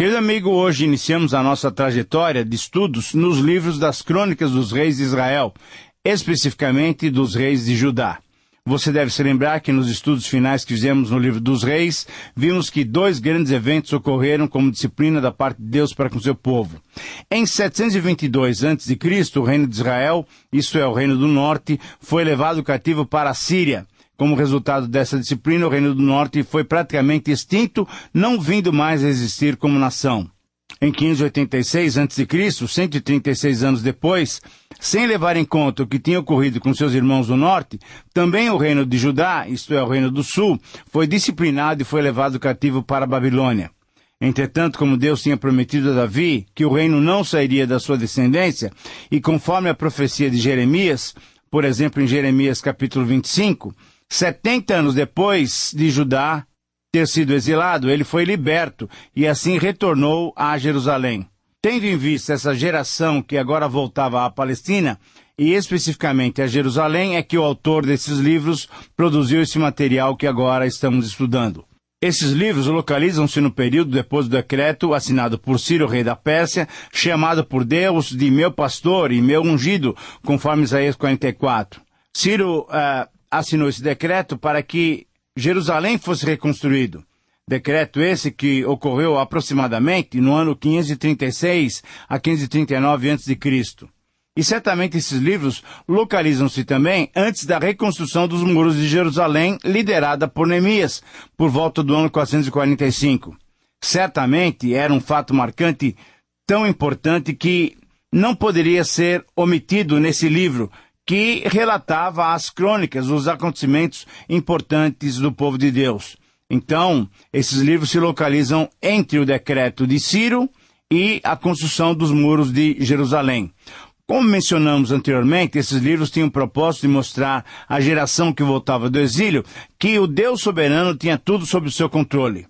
Querido amigo, hoje iniciamos a nossa trajetória de estudos nos livros das Crônicas dos Reis de Israel, especificamente dos Reis de Judá. Você deve se lembrar que nos estudos finais que fizemos no livro dos Reis, vimos que dois grandes eventos ocorreram como disciplina da parte de Deus para com seu povo. Em 722 a.C., o reino de Israel, isto é, o reino do norte, foi levado cativo para a Síria. Como resultado dessa disciplina, o reino do norte foi praticamente extinto, não vindo mais a existir como nação. Em 586 a.C., 136 anos depois, sem levar em conta o que tinha ocorrido com seus irmãos do norte, também o reino de Judá, isto é, o reino do sul, foi disciplinado e foi levado cativo para a Babilônia. Entretanto, como Deus tinha prometido a Davi que o reino não sairia da sua descendência, e conforme a profecia de Jeremias, por exemplo, em Jeremias capítulo 25, 70 anos depois de Judá ter sido exilado, ele foi liberto e assim retornou a Jerusalém. Tendo em vista essa geração que agora voltava à Palestina, e especificamente a Jerusalém, é que o autor desses livros produziu esse material que agora estamos estudando. Esses livros localizam-se no período depois do decreto assinado por Ciro, rei da Pérsia, chamado por Deus de meu pastor e meu ungido, conforme Isaías 44. Ciro assinou esse decreto para que Jerusalém fosse reconstruído. Decreto esse que ocorreu aproximadamente no ano 536 a 539 a.C. E certamente esses livros localizam-se também antes da reconstrução dos muros de Jerusalém, liderada por Neemias, por volta do ano 445. Certamente era um fato marcante tão importante que não poderia ser omitido nesse livro, que relatava as crônicas, os acontecimentos importantes do povo de Deus. Então, esses livros se localizam entre o decreto de Ciro e a construção dos muros de Jerusalém. Como mencionamos anteriormente, esses livros tinham o propósito de mostrar à geração que voltava do exílio que o Deus soberano tinha tudo sob o seu controle.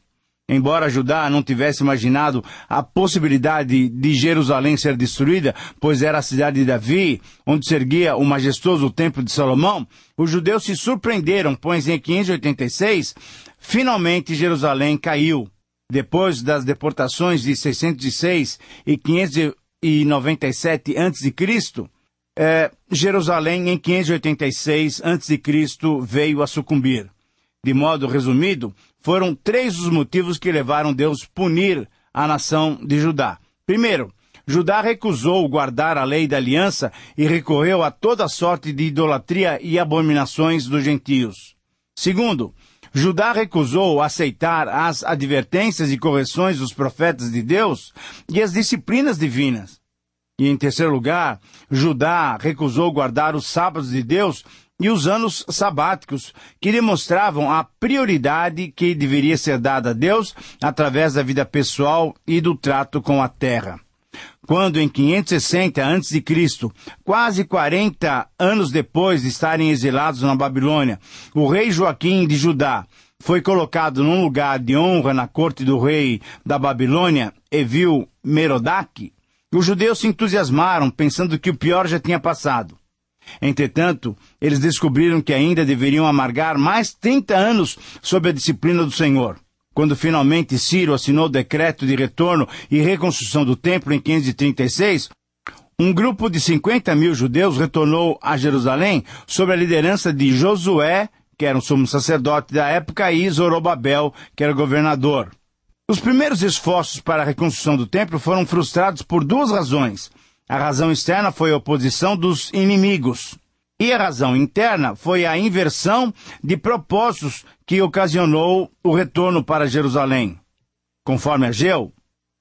Embora Judá não tivesse imaginado a possibilidade de Jerusalém ser destruída, pois era a cidade de Davi, onde se erguia o majestoso templo de Salomão, os judeus se surpreenderam, pois em 586, finalmente Jerusalém caiu. Depois das deportações de 606 e 597 a.C., Jerusalém em 586 a.C. veio a sucumbir. De modo resumido, foram 3 os motivos que levaram Deus punir a nação de Judá. Primeiro, Judá recusou guardar a lei da aliança e recorreu a toda sorte de idolatria e abominações dos gentios. Segundo, Judá recusou aceitar as advertências e correções dos profetas de Deus e as disciplinas divinas. E em terceiro lugar, Judá recusou guardar os sábados de Deus e os anos sabáticos, que demonstravam a prioridade que deveria ser dada a Deus através da vida pessoal e do trato com a terra. Quando em 560 a.C., quase 40 anos depois de estarem exilados na Babilônia, o rei Joaquim de Judá foi colocado num lugar de honra na corte do rei da Babilônia, Evil-Merodach, os judeus se entusiasmaram, pensando que o pior já tinha passado. Entretanto, eles descobriram que ainda deveriam amargar mais 30 anos sob a disciplina do Senhor. Quando finalmente Ciro assinou o decreto de retorno e reconstrução do templo em 536, um grupo de 50.000 judeus retornou a Jerusalém sob a liderança de Josué, que era um sumo sacerdote da época, e Zorobabel, que era governador. Os primeiros esforços para a reconstrução do templo foram frustrados por 2 razões. A razão externa foi a oposição dos inimigos. E a razão interna foi a inversão de propósitos que ocasionou o retorno para Jerusalém. Conforme Ageu,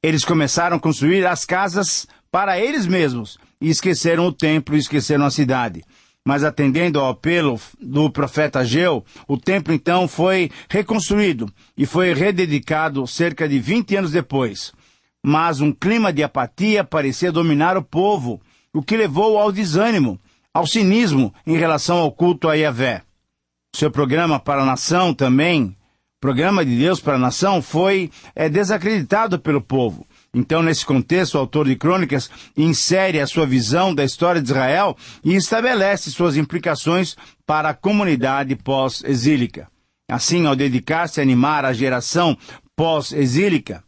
eles começaram a construir as casas para eles mesmos e esqueceram o templo e esqueceram a cidade. Mas atendendo ao apelo do profeta Ageu, o templo então foi reconstruído e foi rededicado cerca de 20 anos depois. Mas um clima de apatia parecia dominar o povo, o que levou ao desânimo, ao cinismo em relação ao culto a Yahvé. Seu programa para a nação também, programa de Deus para a nação, foi desacreditado pelo povo. Então, nesse contexto, o autor de Crônicas insere a sua visão da história de Israel e estabelece suas implicações para a comunidade pós-exílica. Assim, ao dedicar-se a animar a geração pós-exílica,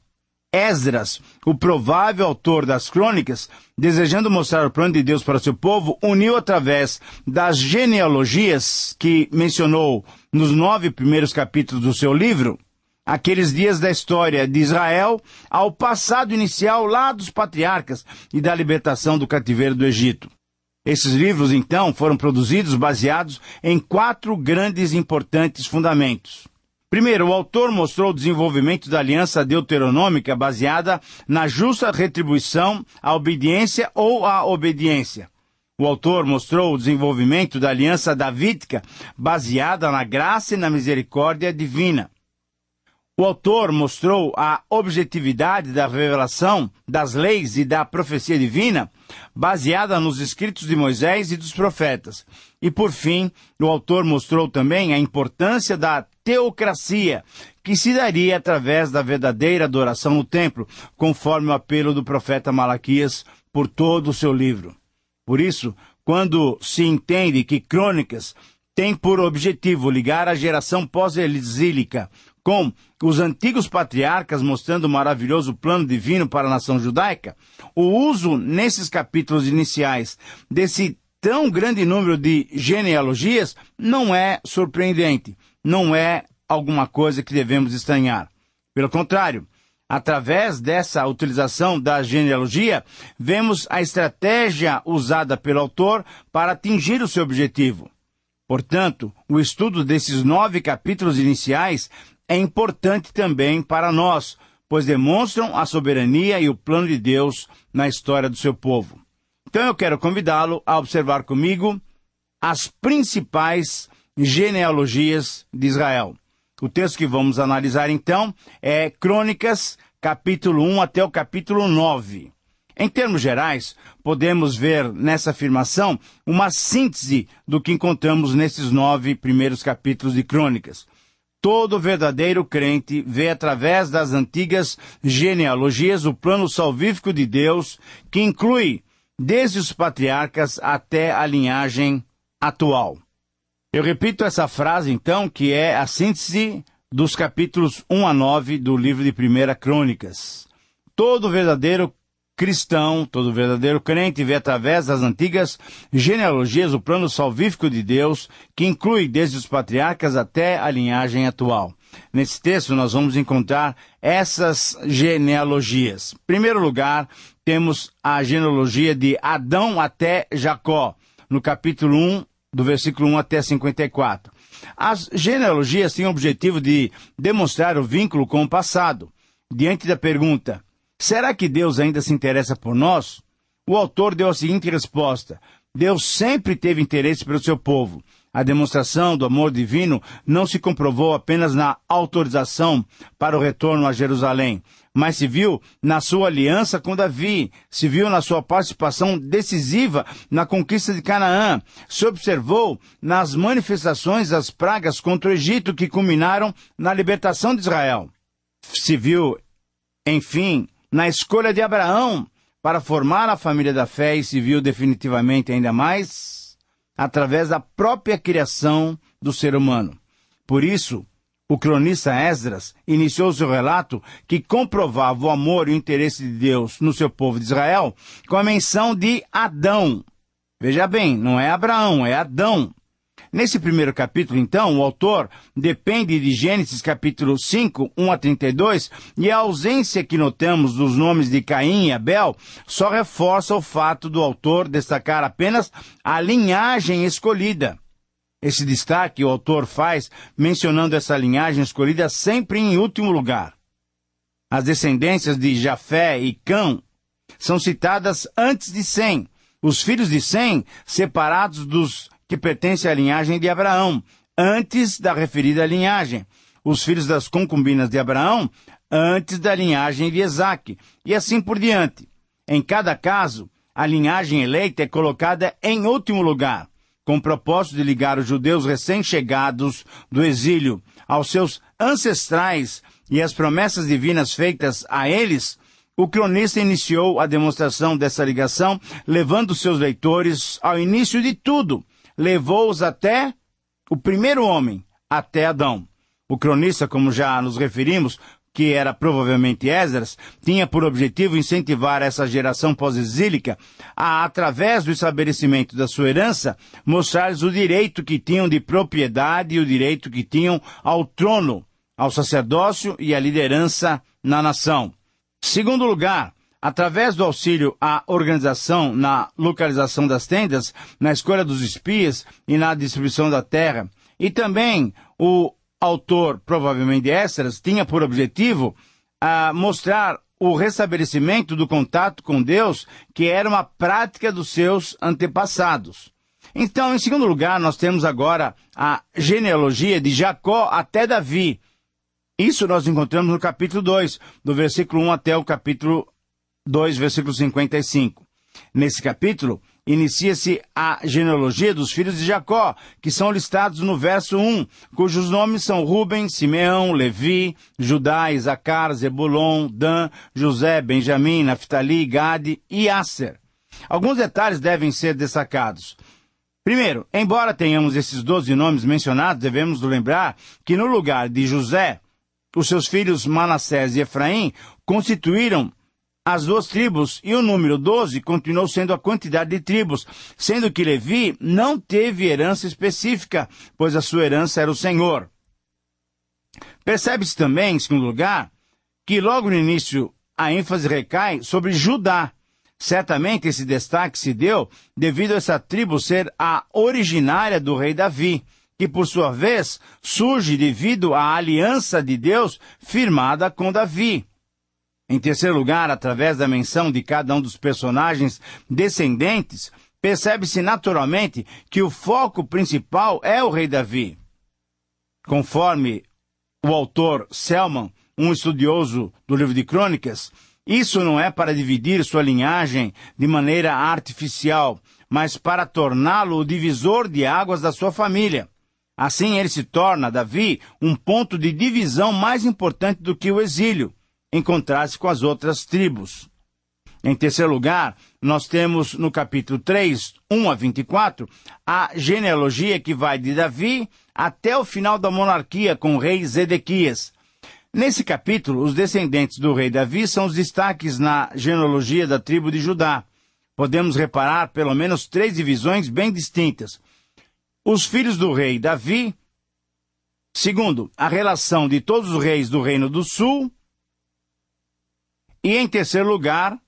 Esdras, o provável autor das crônicas, desejando mostrar o plano de Deus para seu povo, uniu através das genealogias que mencionou nos 9 primeiros capítulos do seu livro, aqueles dias da história de Israel ao passado inicial lá dos patriarcas e da libertação do cativeiro do Egito. Esses livros, então, foram produzidos baseados em 4 grandes e importantes fundamentos. Primeiro, o autor mostrou o desenvolvimento da aliança deuteronômica baseada na justa retribuição, a obediência ou a obediência. O autor mostrou o desenvolvimento da aliança davídica baseada na graça e na misericórdia divina. O autor mostrou a objetividade da revelação das leis e da profecia divina, baseada nos escritos de Moisés e dos profetas. E, por fim, o autor mostrou também a importância da teocracia, que se daria através da verdadeira adoração no templo, conforme o apelo do profeta Malaquias por todo o seu livro. Por isso, quando se entende que Crônicas tem por objetivo ligar a geração pós-exílica com os antigos patriarcas, mostrando o maravilhoso plano divino para a nação judaica, o uso nesses capítulos iniciais desse tão grande número de genealogias não é surpreendente, não é alguma coisa que devemos estranhar. Pelo contrário, através dessa utilização da genealogia, vemos a estratégia usada pelo autor para atingir o seu objetivo. Portanto, o estudo desses 9 capítulos iniciais é importante também para nós, pois demonstram a soberania e o plano de Deus na história do seu povo. Então eu quero convidá-lo a observar comigo as principais genealogias de Israel. O texto que vamos analisar então é Crônicas, capítulo 1 até o capítulo 9. Em termos gerais, podemos ver nessa afirmação uma síntese do que encontramos nesses 9 primeiros capítulos de Crônicas. Todo verdadeiro crente vê através das antigas genealogias o plano salvífico de Deus, que inclui desde os patriarcas até a linhagem atual. Eu repito essa frase, então, que é a síntese dos capítulos 1 a 9 do livro de 1 Crônicas. Todo verdadeiro cristão, todo verdadeiro crente vê através das antigas genealogias o plano salvífico de Deus, que inclui desde os patriarcas até a linhagem atual. Nesse texto nós vamos encontrar essas genealogias. Em primeiro lugar, temos a genealogia de Adão até Jacó, no capítulo 1, do versículo 1 até 54. As genealogias têm o objetivo de demonstrar o vínculo com o passado. Diante da pergunta, será que Deus ainda se interessa por nós? O autor deu a seguinte resposta: Deus sempre teve interesse pelo seu povo. A demonstração do amor divino não se comprovou apenas na autorização para o retorno a Jerusalém, mas se viu na sua aliança com Davi, se viu na sua participação decisiva na conquista de Canaã, se observou nas manifestações das pragas contra o Egito que culminaram na libertação de Israel. Se viu, enfim, na escolha de Abraão para formar a família da fé e se viu definitivamente ainda mais através da própria criação do ser humano. Por isso, o cronista Esdras iniciou seu relato que comprovava o amor e o interesse de Deus no seu povo de Israel com a menção de Adão. Veja bem, não é Abraão, é Adão. Nesse primeiro capítulo, então, o autor depende de Gênesis capítulo 5, 1 a 32, e a ausência que notamos dos nomes de Caim e Abel só reforça o fato do autor destacar apenas a linhagem escolhida. Esse destaque o autor faz mencionando essa linhagem escolhida sempre em último lugar. As descendências de Jafé e Cã são citadas antes de Sem, os filhos de Sem separados dos que pertence à linhagem de Abraão, antes da referida linhagem. Os filhos das concubinas de Abraão, antes da linhagem de Isaque, e assim por diante. Em cada caso, a linhagem eleita é colocada em último lugar, com o propósito de ligar os judeus recém-chegados do exílio aos seus ancestrais e as promessas divinas feitas a eles. O cronista iniciou a demonstração dessa ligação, levando seus leitores ao início de tudo. Levou-os até o primeiro homem, até Adão. O cronista, como já nos referimos, que era provavelmente Esdras, tinha por objetivo incentivar essa geração pós-exílica a, através do estabelecimento da sua herança, mostrar-lhes o direito que tinham de propriedade e o direito que tinham ao trono, ao sacerdócio e à liderança na nação. Segundo lugar, através do auxílio à organização na localização das tendas, na escolha dos espias e na distribuição da terra, e também o autor, provavelmente Esdras, tinha por objetivo mostrar o restabelecimento do contato com Deus, que era uma prática dos seus antepassados. Então, em segundo lugar, nós temos agora a genealogia de Jacó até Davi. Isso nós encontramos no capítulo 2, do versículo 1 até o capítulo 2, versículo 55. Nesse capítulo, inicia-se a genealogia dos filhos de Jacó, que são listados no verso 1, cujos nomes são Ruben, Simeão, Levi, Judá, Isacar, Zebulon, Dan, José, Benjamim, Naftali, Gade e Asser. Alguns detalhes devem ser destacados. Primeiro, embora tenhamos esses 12 nomes mencionados, devemos lembrar que no lugar de José, os seus filhos Manassés e Efraim constituíram as duas tribos, e o número 12 continuou sendo a quantidade de tribos, sendo que Levi não teve herança específica, pois a sua herança era o Senhor. Percebe-se também, em segundo lugar, que logo no início a ênfase recai sobre Judá. Certamente esse destaque se deu devido a essa tribo ser a originária do rei Davi, que por sua vez surge devido à aliança de Deus firmada com Davi. Em terceiro lugar, através da menção de cada um dos personagens descendentes, percebe-se naturalmente que o foco principal é o rei Davi. Conforme o autor Selman, um estudioso do livro de Crônicas, isso não é para dividir sua linhagem de maneira artificial, mas para torná-lo o divisor de águas da sua família. Assim ele se torna, Davi, um ponto de divisão mais importante do que o exílio, em contraste com as outras tribos. Em terceiro lugar, nós temos no capítulo 3, 1 a 24, a genealogia que vai de Davi até o final da monarquia com o rei Zedequias. Nesse capítulo, os descendentes do rei Davi são os destaques na genealogia da tribo de Judá. Podemos reparar pelo menos 3 divisões bem distintas. Os filhos do rei Davi. Segundo, a relação de todos os reis do reino do sul. E, em terceiro lugar,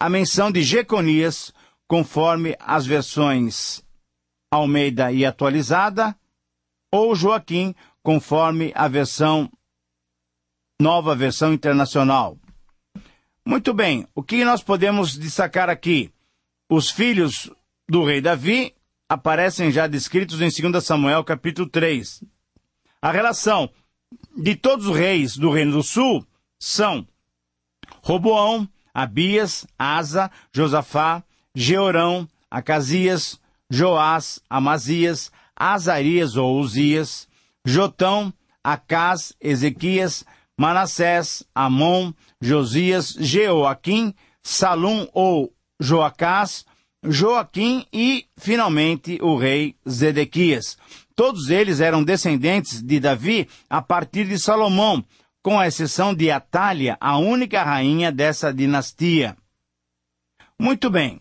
a menção de Jeconias, conforme as versões Almeida e Atualizada, ou Joaquim, conforme a nova versão internacional. Muito bem, o que nós podemos destacar aqui? Os filhos do rei Davi aparecem já descritos em 2 Samuel, capítulo 3. A relação de todos os reis do reino do sul são Roboão, Abias, Asa, Josafá, Jeorão, Acasias, Joás, Amazias, Azarias ou Uzias, Jotão, Acás, Ezequias, Manassés, Amon, Josias, Jeoaquim, Salum ou Joacás, Joaquim e, finalmente, o rei Zedequias. Todos eles eram descendentes de Davi a partir de Salomão, com a exceção de Atália, a única rainha dessa dinastia. Muito bem.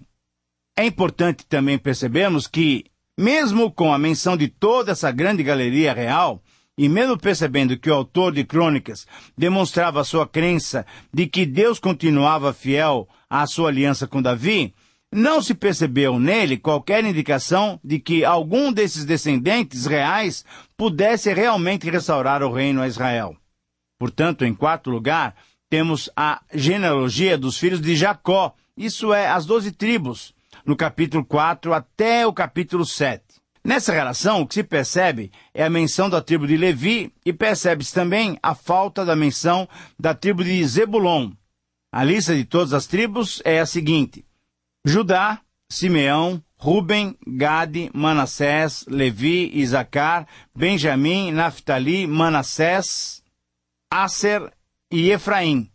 É importante também percebermos que, mesmo com a menção de toda essa grande galeria real, e mesmo percebendo que o autor de Crônicas demonstrava sua crença de que Deus continuava fiel à sua aliança com Davi, não se percebeu nele qualquer indicação de que algum desses descendentes reais pudesse realmente restaurar o reino a Israel. Portanto, em quarto lugar, temos a genealogia dos filhos de Jacó, isso é, as 12 tribos, no capítulo 4 até o capítulo 7. Nessa relação, o que se percebe é a menção da tribo de Levi e percebe-se também a falta da menção da tribo de Zebulon. A lista de todas as tribos é a seguinte: Judá, Simeão, Ruben, Gade, Manassés, Levi, Isacar, Benjamim, Naftali, Manassés, Asser e Efraim.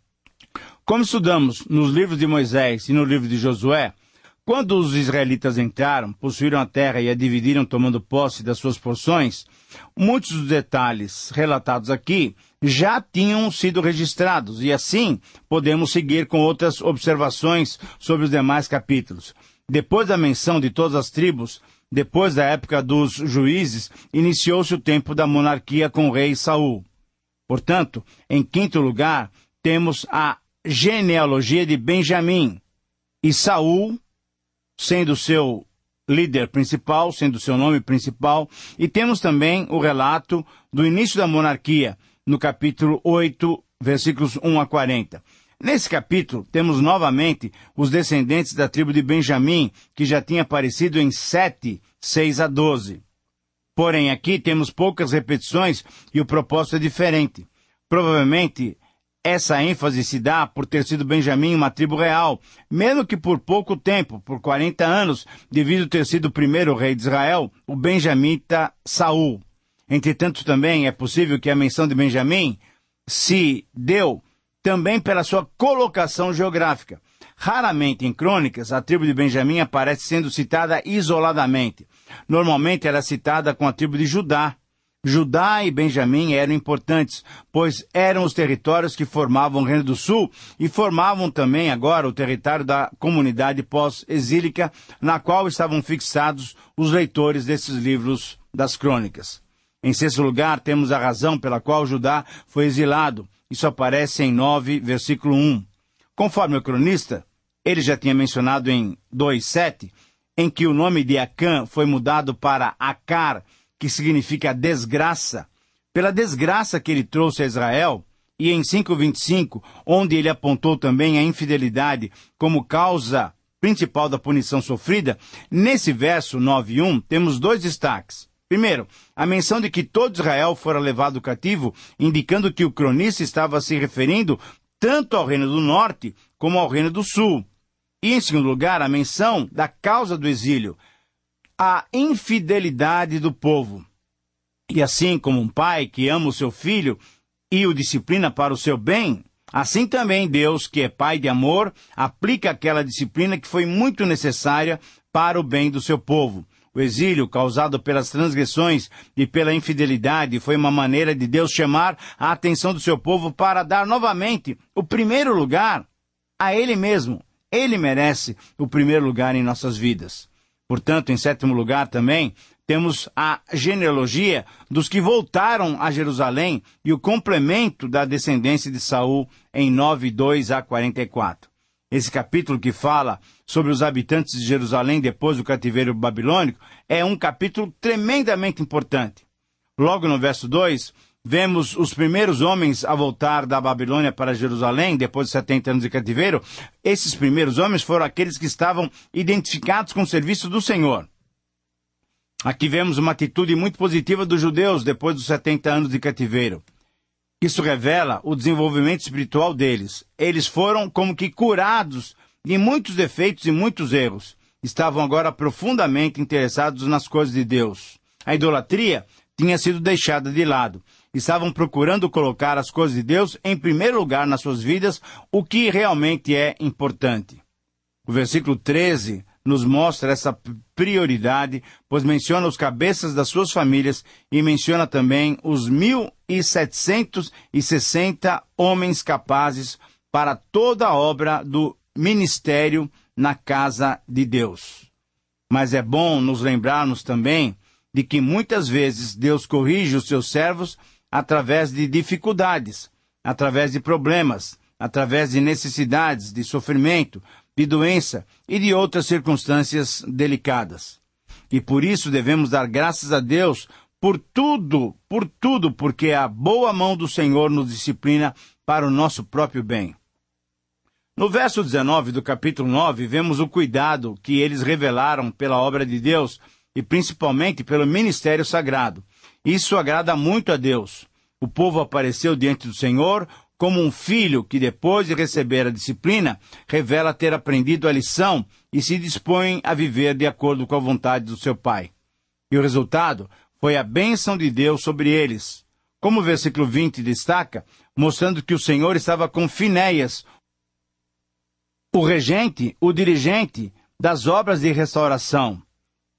Como estudamos nos livros de Moisés e no livro de Josué, quando os israelitas entraram, possuíram a terra e a dividiram tomando posse das suas porções, muitos dos detalhes relatados aqui já tinham sido registrados, e assim podemos seguir com outras observações sobre os demais capítulos. Depois da menção de todas as tribos, depois da época dos juízes, iniciou-se o tempo da monarquia com o rei Saul. Portanto, em quinto lugar, temos a genealogia de Benjamim, e Saul sendo seu líder principal, sendo seu nome principal, e temos também o relato do início da monarquia, no capítulo 8, versículos 1 a 40. Nesse capítulo, temos novamente os descendentes da tribo de Benjamim, que já tinha aparecido em 7, 6 a 12. Porém, aqui temos poucas repetições e o propósito é diferente. Provavelmente, essa ênfase se dá por ter sido Benjamim uma tribo real, mesmo que por pouco tempo, por 40 anos, devido ter sido o primeiro rei de Israel, o benjamita Saul. Entretanto, também é possível que a menção de Benjamim se deu também pela sua colocação geográfica. Raramente em crônicas, a tribo de Benjamim aparece sendo citada isoladamente. Normalmente ela é citada com a tribo de Judá. Judá e Benjamim eram importantes, pois eram os territórios que formavam o Reino do Sul e formavam também agora o território da comunidade pós-exílica, na qual estavam fixados os leitores desses livros das crônicas. Em sexto lugar, temos a razão pela qual Judá foi exilado. Isso aparece em 9, versículo 1. Conforme o cronista, ele já tinha mencionado em 2:7, em que o nome de Acã foi mudado para Acar, que significa desgraça, pela desgraça que ele trouxe a Israel, e em 5:25, onde ele apontou também a infidelidade como causa principal da punição sofrida, nesse verso 9:1 temos dois destaques. Primeiro, a menção de que todo Israel fora levado cativo, indicando que o cronista estava se referindo tanto ao Reino do Norte como ao Reino do Sul. E, em segundo lugar, a menção da causa do exílio, a infidelidade do povo. E assim como um pai que ama o seu filho e o disciplina para o seu bem, assim também Deus, que é pai de amor, aplica aquela disciplina que foi muito necessária para o bem do seu povo. O exílio causado pelas transgressões e pela infidelidade foi uma maneira de Deus chamar a atenção do seu povo para dar novamente o primeiro lugar a Ele mesmo. Ele merece o primeiro lugar em nossas vidas. Portanto, em sétimo lugar também, temos a genealogia dos que voltaram a Jerusalém e o complemento da descendência de Saul em 9:2 a 44. Esse capítulo que fala sobre os habitantes de Jerusalém depois do cativeiro babilônico é um capítulo tremendamente importante. Logo no verso 2, vemos os primeiros homens a voltar da Babilônia para Jerusalém depois de 70 anos de cativeiro. Esses primeiros homens foram aqueles que estavam identificados com o serviço do Senhor. Aqui vemos uma atitude muito positiva dos judeus depois dos 70 anos de cativeiro. Isso revela o desenvolvimento espiritual deles. Eles foram como que curados de muitos defeitos e muitos erros. Estavam agora profundamente interessados nas coisas de Deus. A idolatria tinha sido deixada de lado. Estavam procurando colocar as coisas de Deus em primeiro lugar nas suas vidas, o que realmente é importante. O versículo 13 nos mostra essa prioridade, pois menciona os cabeças das suas famílias e menciona também os 1.760 homens capazes para toda a obra do ministério na casa de Deus. Mas é bom nos lembrarmos também de que muitas vezes Deus corrige os seus servos através de dificuldades, através de problemas, através de necessidades, de sofrimento, de doença e de outras circunstâncias delicadas. E por isso devemos dar graças a Deus por tudo, porque a boa mão do Senhor nos disciplina para o nosso próprio bem. No verso 19 do capítulo 9, vemos o cuidado que eles revelaram pela obra de Deus e principalmente pelo ministério sagrado. Isso agrada muito a Deus. O povo apareceu diante do Senhor como um filho que, depois de receber a disciplina, revela ter aprendido a lição e se dispõe a viver de acordo com a vontade do seu pai. E o resultado foi a bênção de Deus sobre eles. Como o versículo 20 destaca, mostrando que o Senhor estava com Finéias, o regente, o dirigente das obras de restauração.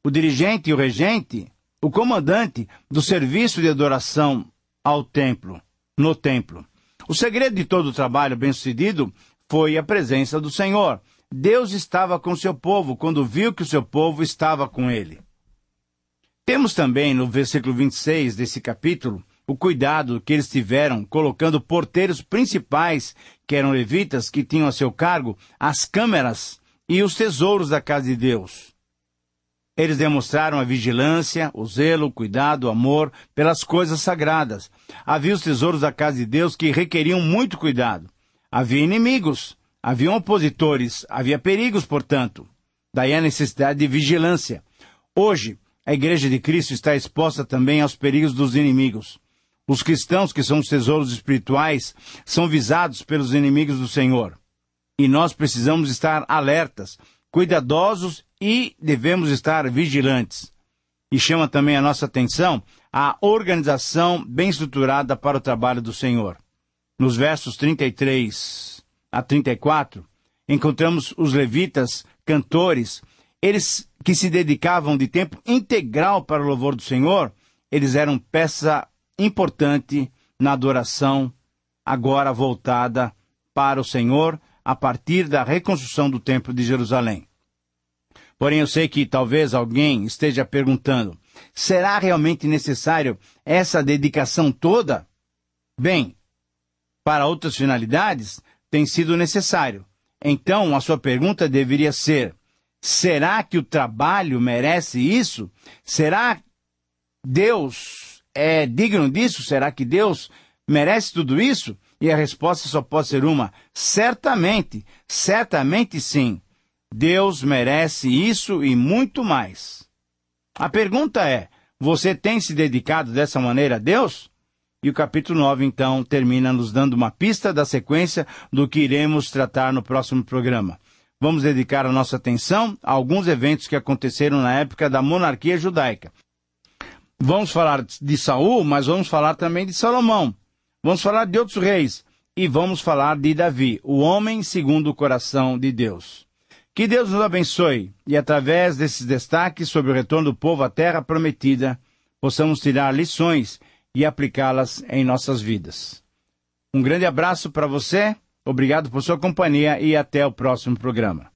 O dirigente e o regente, o comandante do serviço de adoração ao templo. no templo. O segredo de todo o trabalho bem-sucedido foi a presença do Senhor. Deus estava com seu povo quando viu que o seu povo estava com ele. Temos também, no versículo 26 desse capítulo, o cuidado que eles tiveram colocando porteiros principais, que eram levitas, que tinham a seu cargo as câmeras e os tesouros da casa de Deus. Eles demonstraram a vigilância, o zelo, o cuidado, o amor pelas coisas sagradas. Havia os tesouros da casa de Deus que requeriam muito cuidado. Havia inimigos, havia opositores, havia perigos, portanto. Daí a necessidade de vigilância. Hoje, a Igreja de Cristo está exposta também aos perigos dos inimigos. Os cristãos, que são os tesouros espirituais, são visados pelos inimigos do Senhor. E nós precisamos estar alertas, cuidadosos e devemos estar vigilantes. E chama também a nossa atenção a organização bem estruturada para o trabalho do Senhor. Nos versos 33 a 34, encontramos os levitas, cantores, eles que se dedicavam de tempo integral para o louvor do Senhor, eles eram peça importante na adoração, agora voltada para o Senhor, a partir da reconstrução do Templo de Jerusalém. Porém, eu sei que talvez alguém esteja perguntando, será realmente necessário essa dedicação toda? Bem, para outras finalidades, tem sido necessário. Então, a sua pergunta deveria ser, será que o trabalho merece isso? Será Deus é digno disso? Será que Deus merece tudo isso? E a resposta só pode ser uma, certamente, certamente sim. Deus merece isso e muito mais. A pergunta é, você tem se dedicado dessa maneira a Deus? E o capítulo 9, então, termina nos dando uma pista da sequência do que iremos tratar no próximo programa. Vamos dedicar a nossa atenção a alguns eventos que aconteceram na época da monarquia judaica. Vamos falar de Saul, mas vamos falar também de Salomão. Vamos falar de outros reis e vamos falar de Davi, o homem segundo o coração de Deus. Que Deus nos abençoe e, através desses destaques sobre o retorno do povo à terra prometida, possamos tirar lições e aplicá-las em nossas vidas. Um grande abraço para você, obrigado por sua companhia e até o próximo programa.